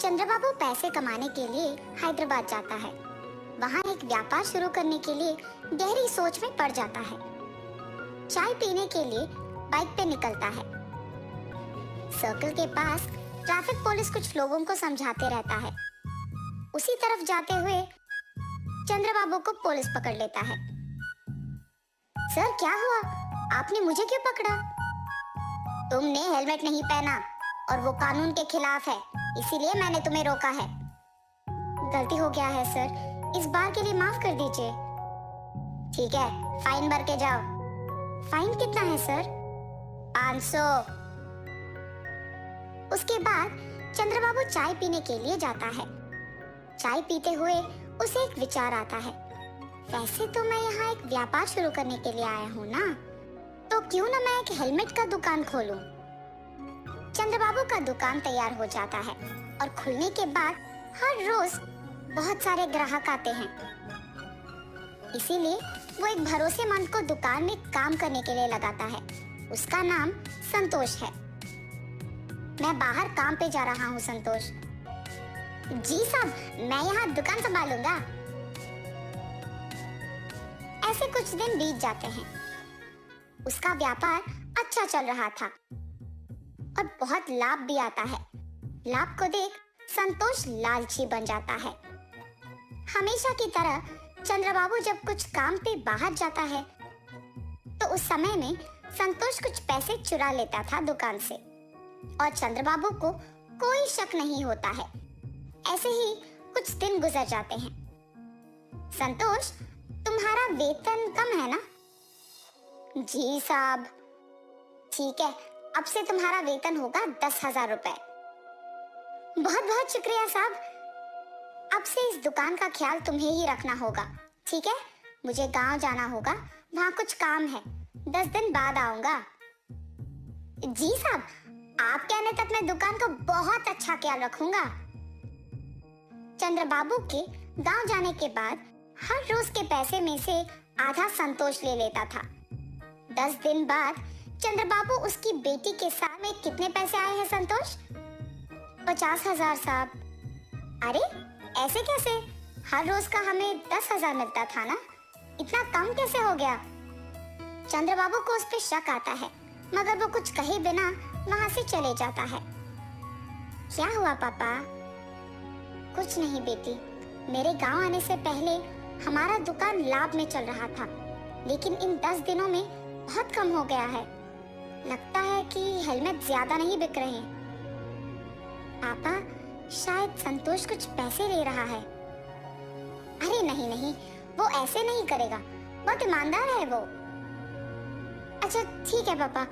चंद्रबाबू पैसे कमाने के लिए हैदराबाद जाता है। वहाँ एक व्यापार शुरू करने के लिए गहरी सोच में पड़ जाता है। चाय पीने के लिए बाइक पे निकलता है। सर्कल के पास ट्रैफिक पुलिस कुछ लोगों को समझाते रहता है। उसी तरफ जाते हुए चंद्रबाबू को पुलिस पकड़ लेता है। सर क्या हुआ? आपने मुझे क्यों पकड़ा? तुमने हेलमेट नहीं पहना और वो कानून के खिलाफ है, इसीलिए मैंने तुम्हें रोका है। गलती हो गया है सर, इस बार के लिए माफ कर दीजिए। ठीक है, फाइन भर के जाओ। फाइन कितना है सर? 500। उसके बाद चंद्रबाबू चाय पीने के लिए जाता है। चाय पीते हुए उसे एक विचार आता है। वैसे तो मैं यहाँ एक व्यापार शुरू करने के लिए आया हूँ ना, तो क्यों ना मैं एक हेलमेट का दुकान खोलूं। चंद्रबाबू का दुकान तैयार हो जाता है और खुलने के बाद हर रोज बहुत सारे ग्राहक आते हैं। इसीलिए वो एक भरोसेमंद को दुकान में काम करने के लिए लगाता है। उसका नाम संतोष है। मैं बाहर काम पे जा रहा हूँ संतोष। जी साहब, मैं यहाँ दुकान संभालूंगा। ऐसे कुछ दिन बीत जाते हैं। उसका व्यापार अच्छा चल रहा था और बहुत लाभ भी आता है। लाभ को देख संतोष लालची बन जाता है। हमेशा की तरह चंद्रबाबू जब कुछ काम पे बाहर जाता है तो उस समय में संतोष कुछ पैसे चुरा लेता था दुकान से और चंद्रबाबू को कोई शक नहीं होता है। ऐसे ही कुछ दिन गुजर जाते हैं। संतोष, तुम्हारा वेतन कम है ना? जी साहब। ठीक है, अब से तुम्हारा वेतन होगा 10,000 रुपए। बहुत बहुत शुक्रिया साहब। अब से इस दुकान का ख्याल तुम्हें ही रखना होगा, ठीक है? मुझे गांव जाना होगा, वहाँ कुछ काम है। 10 दिन बाद आऊंगा। जी साहब, आप कहने तक मैं दुकान को बहुत अच्छा ख्याल रखूंगा। चंद्रबाबू के गांव जाने के बाद हर रोज के पैसे में से आधा संतोष ले लेता था। 10 दिन बाद चंद्रबाबू उसकी बेटी के साथ में कितने पैसे आए हैं संतोष? 50,000 साहब। अरे ऐसे कैसे? हर रोज का हमें 10,000 मिलता था ना, इतना कम कैसे हो गया? चंद्रबाबू को उस पे शक आता है, मगर वो कुछ कहे बिना वहां से चले जाता है। क्या हुआ पापा? कुछ नहीं बेटी, मेरे गांव आने से पहले हमारा दुकान लाभ में चल रहा था, लेकिन इन 10 दिनों में बहुत कम हो गया है। लगता है कि हेलमेट ज्यादा नहीं बिक रहे हैं। पापा, शायद संतोष कुछ पैसे ले रहा है। अरे नहीं नहीं, वो ऐसे नहीं करेगा, बहुत ईमानदार है वो। अच्छा ठीक है पापा,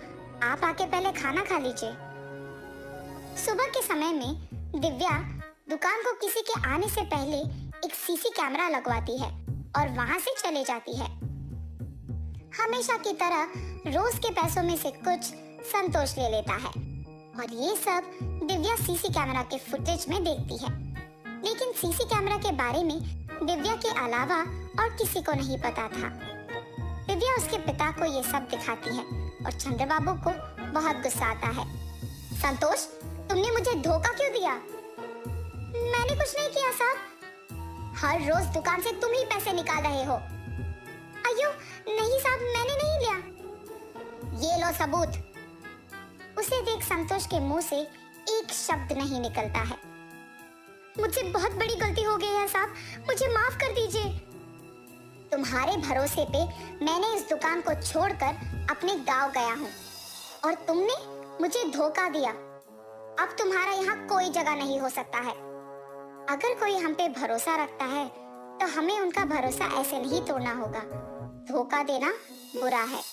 आप आके पहले खाना खा लीजिए। सुबह के समय में दिव्या दुकान को किसी के आने से पहले एक सीसी कैमरा लगवाती है और वहां से चले जाती है। हमेशा की तरह रोज के पैसों में से कुछ संतोष ले लेता है और ये सब दिव्या सीसी कैमरा के फुटेज में देखती है। लेकिन सीसी कैमरा के बारे में दिव्या के अलावा और किसी को नहीं पता था। दिव्या उसके पिता को ये सब दिखाती है और चंद्रबाबू को बहुत गुस्सा आता है। संतोष, तुमने मुझे धोखा क्यों दिया? मैंने कुछ नहीं किया साहब। हर रोज दुकान से तुम ही पैसे निकाल रहे हो। अयो नहीं साहब, मैंने नहीं लिया। ये लो सबूत। उसे देख संतोष के मुंह से एक शब्द नहीं निकलता है। मुझसे बहुत बड़ी गलती हो गई है साहब, मुझे माफ कर दीजिए। तुम्हारे भरोसे पे मैंने इस दुकान को छोड़कर अपने गांव गया हूँ और तुमने मुझे धोखा दिया। अब तुम्हारा यहाँ कोई जगह नहीं हो सकता है। अगर कोई हम पे भरोसा रखता है तो हमें उनका भरोसा ऐसे नहीं तोड़ना होगा। धोखा देना बुरा है।